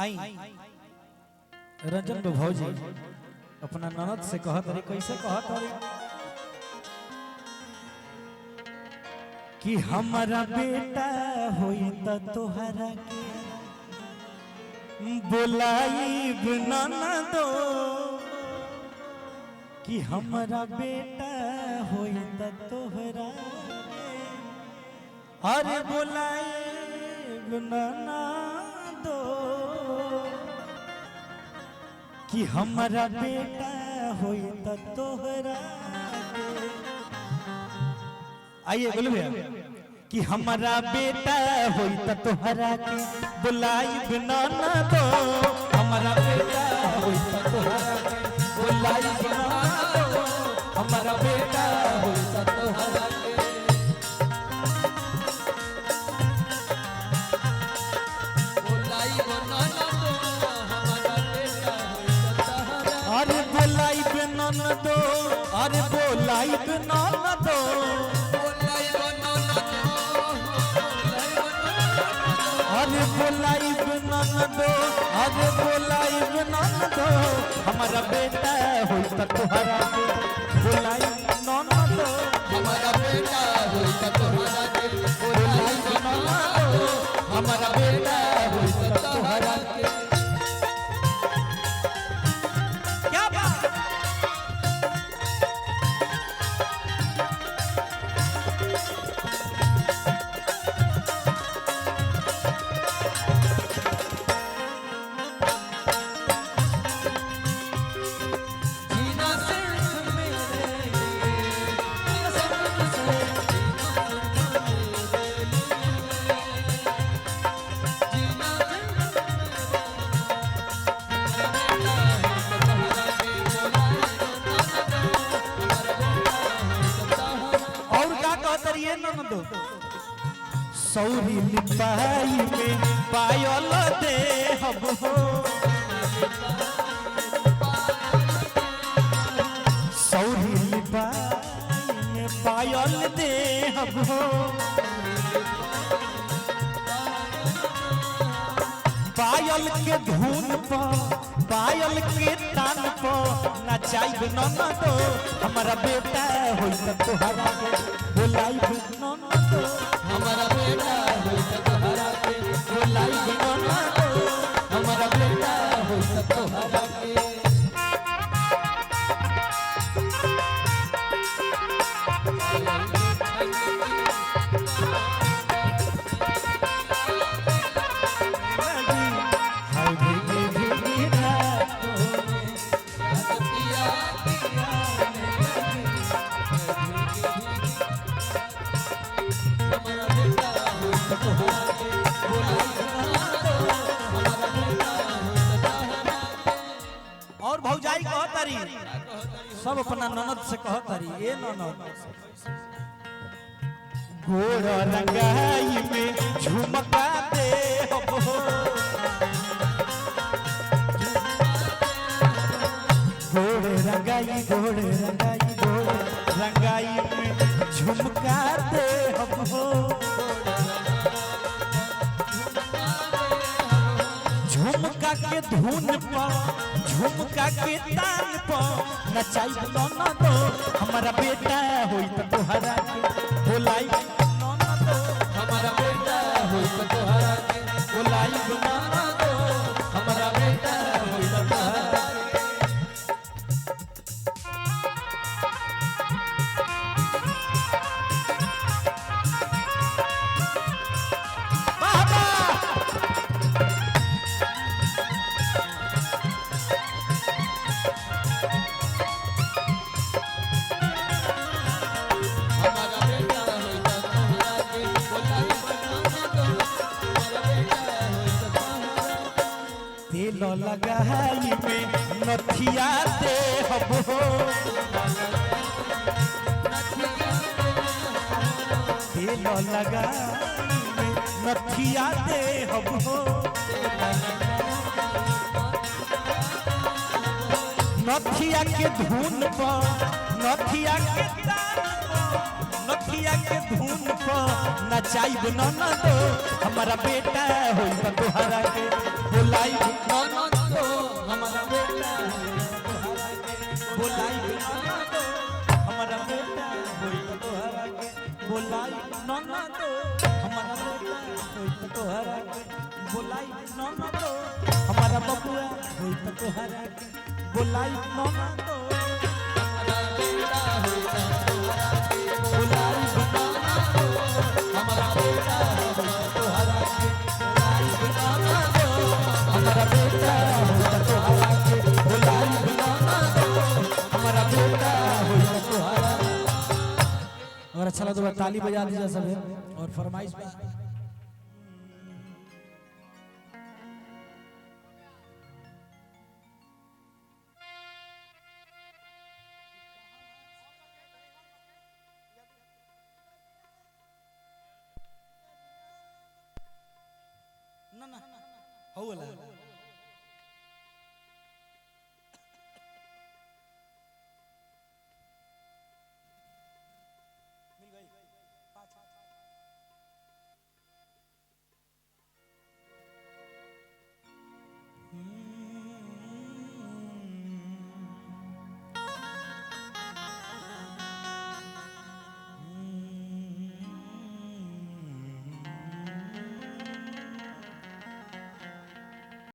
आई रंजन भौजी अपना ननद से कहत रही, कैसे कहत रही कि हमारा बेटा होई त तोहरा के बोलाइब ननदो, कि हमारा बेटा होई त तोहरा अरे बोलाइब ननदो, कि हमारा बेटा होई त तोहरा। आइए बोलो भैया कि हमारा बेटा होई त तोहरा के बुलाइब ननदो, हमारा बेटा होई त तोहरा के बुलाइब ननदो, हमारा बेटा होई त तोहरा के बुलाइब ननदो, हमारा बेटा होई त तोहरा। अरे बुलाइब ननदो, अरे बुलाइब ननदो, अरे बोलाइब ननदो, अरे बोलाइब ननदो, हमारा बेटा होई त तोहरा के बोलाइब ननदो, हमारा बेटा होई त तोहरा के बोलाइब ननदो, हमारा बेटा होई त तोहरा के। क्या बात सौरी लिपाई में पायल दे हब हो, सौरी लिपाई में पायल दे हब हो, पायल के धुन पर पायल के तान पर नचाइब ननदो, हमारा बेटा होई त तोहरा के बोलाइब ननदो, हमारा बेटा होई त तोहरा के बोलाइब ननदो, हमारा बेटा होई त तोहरा के। और भौजाई कहतरी सब अपना ननद से कहतरी, ए ननद गोड़ रंगाई में झुमका दे हब हो, गोड़ रंगाई गोड़ रंगाई गोड़ रंगाई में झुमका दे हब हो, झुमका के धुन पर झुमका के तान पर नचाइब ननदो, हमारा बेटा होई त तोहरा के बोलाइब ननदो, हमारा बेटा होई त तोहरा के बोलाइब ननदो, हमारा बेटा होई त तोहरा के। तेल लगाई में नथिया दे हब हो, तेल लगाई में नथिया दे हब हो, नथिया के धुन पर नथिया के तान पर नथिया के धुन पर नचाइब ननदो, हमारा बेटा होई त तोहरा के बोलाइब बोलाई ननदो हमारा बबुआ होई त तोहरा के बोलाई ननदो हमारा बेटा होई त तोहरा के बोलाई ननदो हमारा बेटा होई त तोहरा के बोलाई ननदो हमारा बेटा होई त तोहरा के बोलाई ननदो हमारा बेटा होई त तोहरा। अगर अच्छा लगा तो ताली बजा दीजिए सब और फरमाइश पे ना ना हो वाला